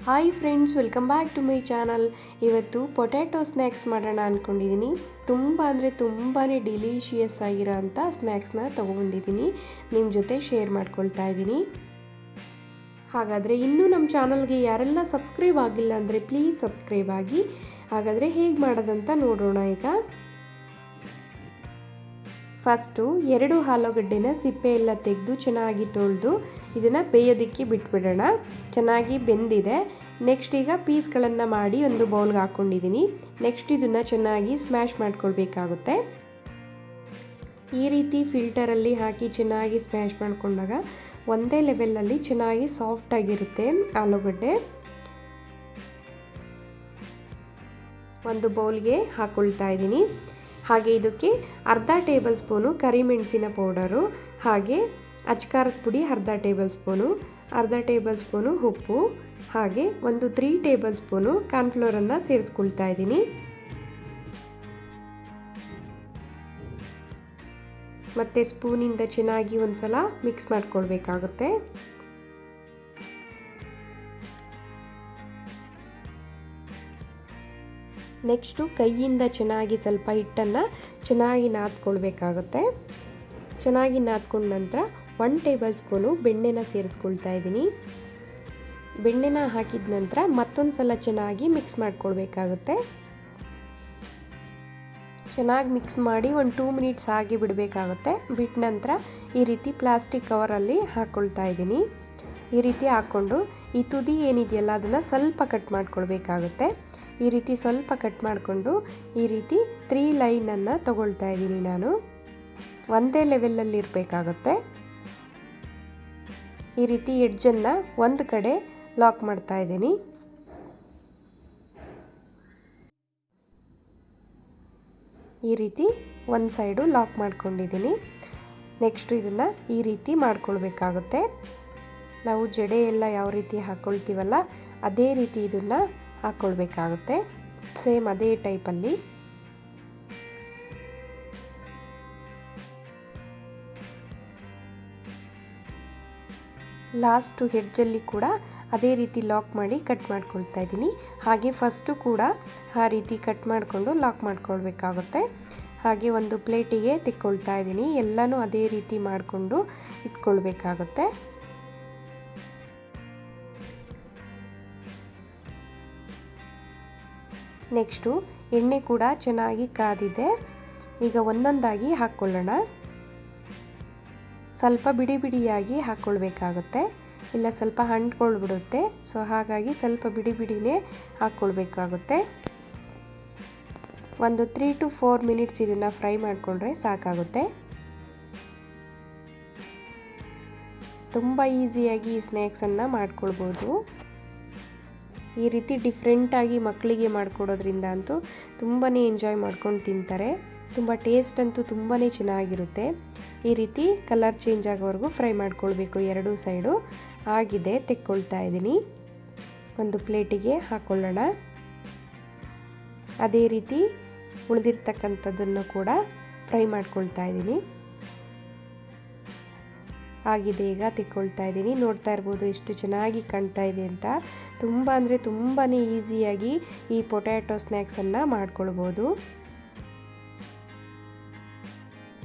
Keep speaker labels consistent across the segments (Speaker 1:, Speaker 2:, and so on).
Speaker 1: Hi friends, welcome back to my channel. ಇವತ್ತು potato snacks ಮಾಡೋಣ ಅಂದ್ಕೊಂಡಿದ್ದೀನಿ. ತುಂಬಾ ಡಿಲಿಷಿಯಸ್ ಆಗಿರೋ ಅಂಥ ಸ್ನ್ಯಾಕ್ಸ್ನ ತೊಗೊಂಡಿದ್ದೀನಿ, ನಿಮ್ಮ ಜೊತೆ ಶೇರ್ ಮಾಡ್ಕೊಳ್ತಾ ಇದ್ದೀನಿ. ಹಾಗಾದರೆ ಇನ್ನೂ ನಮ್ಮ ಚಾನಲ್ಗೆ ಯಾರೆಲ್ಲ ಸಬ್ಸ್ಕ್ರೈಬ್ ಆಗಿಲ್ಲ ಅಂದರೆ ಪ್ಲೀಸ್ ಸಬ್ಸ್ಕ್ರೈಬ್ ಆಗಿ. ಹಾಗಾದರೆ ಹೇಗೆ ಮಾಡೋದಂತ ನೋಡೋಣ. ಈಗ ಫಸ್ಟು 2 ಆಲೂಗಡ್ಡೆನ ಸಿಪ್ಪೆ ಎಲ್ಲ ತೆಗೆದು ಚೆನ್ನಾಗಿ ತೊಳೆದು ಇದನ್ನು ಬೇಯೋದಕ್ಕೆ ಬಿಟ್ಬಿಡೋಣ. ಚೆನ್ನಾಗಿ ಬೆಂದಿದೆ. ನೆಕ್ಸ್ಟ್ ಈಗ ಪೀಸ್ಗಳನ್ನು ಮಾಡಿ ಒಂದು ಬೌಲ್ಗೆ ಹಾಕ್ಕೊಂಡಿದ್ದೀನಿ. ನೆಕ್ಸ್ಟ್ ಇದನ್ನು ಚೆನ್ನಾಗಿ ಸ್ಮ್ಯಾಶ್ ಮಾಡ್ಕೊಳ್ಬೇಕಾಗುತ್ತೆ. ಈ ರೀತಿ ಫಿಲ್ಟರಲ್ಲಿ ಹಾಕಿ ಚೆನ್ನಾಗಿ ಸ್ಮ್ಯಾಶ್ ಮಾಡಿಕೊಂಡಾಗ ಒಂದೇ ಲೆವೆಲಲ್ಲಿ ಚೆನ್ನಾಗಿ ಸಾಫ್ಟಾಗಿರುತ್ತೆ ಆಲೂಗಡ್ಡೆ. ಒಂದು ಬೌಲ್ಗೆ ಹಾಕ್ಕೊಳ್ತಾ ಇದ್ದೀನಿ. ಹಾಗೆ ಇದಕ್ಕೆ ಅರ್ಧ ಟೇಬಲ್ ಸ್ಪೂನು ಕರಿಮೆಣಸಿನ ಪೌಡರು, ಹಾಗೆ ಅಚ್ಕಾರದ ಪುಡಿ ಅರ್ಧ ಟೇಬಲ್ ಸ್ಪೂನು, ಅರ್ಧ ಟೇಬಲ್ ಸ್ಪೂನು ಉಪ್ಪು, ಹಾಗೆ ಒಂದು 3 ಟೇಬಲ್ ಸ್ಪೂನು ಕಾರ್ನ್ಫ್ಲೋರನ್ನು ಸೇರಿಸ್ಕೊಳ್ತಾ ಇದ್ದೀನಿ. ಮತ್ತು ಸ್ಪೂನಿಂದ ಚೆನ್ನಾಗಿ ಒಂದ್ಸಲ ಮಿಕ್ಸ್ ಮಾಡ್ಕೊಳ್ಬೇಕಾಗುತ್ತೆ. ನೆಕ್ಸ್ಟು ಕೈಯಿಂದ ಚೆನ್ನಾಗಿ ಸ್ವಲ್ಪ ಹಿಟ್ಟನ್ನು ಚೆನ್ನಾಗಿ ನಾದ್ಕೊಳ್ಬೇಕಾಗುತ್ತೆ. ಚೆನ್ನಾಗಿ ನಾದ್ಕೊಂಡ ನಂತರ 1 ಟೇಬಲ್ ಸ್ಪೂನು ಬೆಣ್ಣೆನ ಸೇರಿಸ್ಕೊಳ್ತಾ ಇದ್ದೀನಿ. ಬೆಣ್ಣೆನ ಹಾಕಿದ ನಂತರ ಮತ್ತೊಂದು ಸಲ ಚೆನ್ನಾಗಿ ಮಿಕ್ಸ್ ಮಾಡ್ಕೊಳ್ಬೇಕಾಗುತ್ತೆ. ಚೆನ್ನಾಗಿ ಮಿಕ್ಸ್ ಮಾಡಿ ಒಂದು 2 ಮಿನಿಟ್ಸ್ ಹಾಗೆ ಬಿಡಬೇಕಾಗುತ್ತೆ. ಬಿಟ್ಟ ನಂತರ ಈ ರೀತಿ ಪ್ಲಾಸ್ಟಿಕ್ ಕವರಲ್ಲಿ ಹಾಕ್ಕೊಳ್ತಾ ಇದ್ದೀನಿ. ಈ ರೀತಿ ಹಾಕ್ಕೊಂಡು ಈ ತುದಿ ಏನಿದೆಯಲ್ಲ ಅದನ್ನು ಸ್ವಲ್ಪ ಕಟ್ ಮಾಡ್ಕೊಳ್ಬೇಕಾಗುತ್ತೆ. ಈ ರೀತಿ ಸ್ವಲ್ಪ ಕಟ್ ಮಾಡಿಕೊಂಡು ಈ ರೀತಿ 3 ಲೈನನ್ನು ತಗೊಳ್ತಾ ಇದ್ದೀನಿ. ನಾನು ಒಂದೇ ಲೆವೆಲಲ್ಲಿ ಇರಬೇಕಾಗುತ್ತೆ. ಈ ರೀತಿ ಎಡ್ಜನ್ನು ಒಂದು ಕಡೆ ಲಾಕ್ ಮಾಡ್ತಾ ಇದ್ದೀನಿ. ಈ ರೀತಿ ಒಂದು ಸೈಡು ಲಾಕ್ ಮಾಡ್ಕೊಂಡಿದ್ದೀನಿ. ನೆಕ್ಸ್ಟು ಇದನ್ನು ಈ ರೀತಿ ಮಾಡ್ಕೊಳ್ಬೇಕಾಗುತ್ತೆ. ನಾವು ಜಡೆ ಎಲ್ಲ ಯಾವ ರೀತಿ ಹಾಕ್ಕೊಳ್ತೀವಲ್ಲ ಅದೇ ರೀತಿ ಇದನ್ನು ಹಾಕ್ಕೊಳ್ಬೇಕಾಗುತ್ತೆ. ಸೇಮ್ ಅದೇ ಟೈಪಲ್ಲಿ. ಲಾಸ್ಟು ಹೆಡ್ಜಲ್ಲಿ ಕೂಡ ಅದೇ ರೀತಿ ಲಾಕ್ ಮಾಡಿ ಕಟ್ ಮಾಡ್ಕೊಳ್ತಾ ಇದ್ದೀನಿ. ಹಾಗೆ ಫಸ್ಟು ಕೂಡ ಆ ರೀತಿ ಕಟ್ ಮಾಡಿಕೊಂಡು ಲಾಕ್ ಮಾಡ್ಕೊಳ್ಬೇಕಾಗುತ್ತೆ. ಹಾಗೆ ಒಂದು ಪ್ಲೇಟಿಗೆ ತೆಕ್ಕೊಳ್ತಾ ಇದ್ದೀನಿ. ಎಲ್ಲನೂ ಅದೇ ರೀತಿ ಮಾಡಿಕೊಂಡು ಇಟ್ಕೊಳ್ಬೇಕಾಗುತ್ತೆ. ನೆಕ್ಸ್ಟು ಎಣ್ಣೆ ಕೂಡ ಚೆನ್ನಾಗಿ ಕಾದಿದೆ. ಈಗ ಒಂದೊಂದಾಗಿ ಹಾಕ್ಕೊಳ್ಳೋಣ. ಸ್ವಲ್ಪ ಬಿಡಿ ಬಿಡಿಯಾಗಿ ಹಾಕ್ಕೊಳ್ಬೇಕಾಗುತ್ತೆ, ಇಲ್ಲ ಸ್ವಲ್ಪ ಅಂಟ್ಕೊಳ್ಬಿಡುತ್ತೆ. ಸೊ ಹಾಗಾಗಿ ಸ್ವಲ್ಪ ಬಿಡಿ ಬಿಡಿನೇ ಹಾಕ್ಕೊಳ್ಬೇಕಾಗುತ್ತೆ. ಒಂದು 3 to 4 ಮಿನಿಟ್ಸ್ ಇದನ್ನು ಫ್ರೈ ಮಾಡಿಕೊಂಡ್ರೆ ಸಾಕಾಗುತ್ತೆ. ತುಂಬ ಈಸಿಯಾಗಿ ಈ ಸ್ನ್ಯಾಕ್ಸನ್ನು ಮಾಡ್ಕೊಳ್ಬೋದು. ಈ ರೀತಿ ಡಿಫ್ರೆಂಟಾಗಿ ಮಕ್ಕಳಿಗೆ ಮಾಡಿಕೊಡೋದ್ರಿಂದ ಅಂತೂ ತುಂಬಾ ಎಂಜಾಯ್ ಮಾಡ್ಕೊಂಡು ತಿಂತಾರೆ. ತುಂಬ ಟೇಸ್ಟ್ ಅಂತೂ ತುಂಬಾ ಚೆನ್ನಾಗಿರುತ್ತೆ. ಈ ರೀತಿ ಕಲರ್ ಚೇಂಜ್ ಆಗೋವರೆಗೂ ಫ್ರೈ ಮಾಡ್ಕೊಳ್ಬೇಕು. 2 ಸೈಡು ಆಗಿದೆ, ತೆಕ್ಕೊಳ್ತಾ ಇದ್ದೀನಿ. ಒಂದು ಪ್ಲೇಟಿಗೆ ಹಾಕ್ಕೊಳ್ಳೋಣ. ಅದೇ ರೀತಿ ಉಳಿದಿರ್ತಕ್ಕಂಥದ್ದನ್ನು ಕೂಡ ಫ್ರೈ ಮಾಡ್ಕೊಳ್ತಾ ಇದ್ದೀನಿ. ಆಗಿದೆ, ಈಗ ತೆಕ್ಕೊಳ್ತಾ ಇದ್ದೀನಿ. ನೋಡ್ತಾ ಇರ್ಬೋದು ಎಷ್ಟು ಚೆನ್ನಾಗಿ ಕಾಣ್ತಾ ಇದೆ ಅಂತ. ತುಂಬಾ ಈಸಿಯಾಗಿ ಈ ಪೊಟ್ಯಾಟೊ ಸ್ನ್ಯಾಕ್ಸನ್ನು ಮಾಡ್ಕೊಳ್ಬೋದು.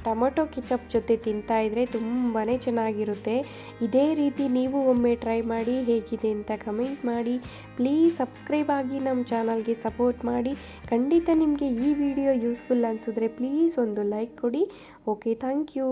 Speaker 1: ಟೊಮೊಟೊ ಕೆಚಪ್ ಜೊತೆ ತಿಂತಾಯಿದ್ರೆ ತುಂಬಾ ಚೆನ್ನಾಗಿರುತ್ತೆ. ಇದೇ ರೀತಿ ನೀವು ಒಮ್ಮೆ ಟ್ರೈ ಮಾಡಿ, ಹೇಗಿದೆ ಅಂತ ಕಮೆಂಟ್ ಮಾಡಿ. ಪ್ಲೀಸ್ ಸಬ್ಸ್ಕ್ರೈಬ್ ಆಗಿ ನಮ್ಮ ಚಾನಲ್ಗೆ ಸಪೋರ್ಟ್ ಮಾಡಿ. ಖಂಡಿತ ನಿಮಗೆ ಈ ವಿಡಿಯೋ ಯೂಸ್ಫುಲ್ ಅನಿಸಿದ್ರೆ ಪ್ಲೀಸ್ ಒಂದು ಲೈಕ್ ಕೊಡಿ. Okay, thank you.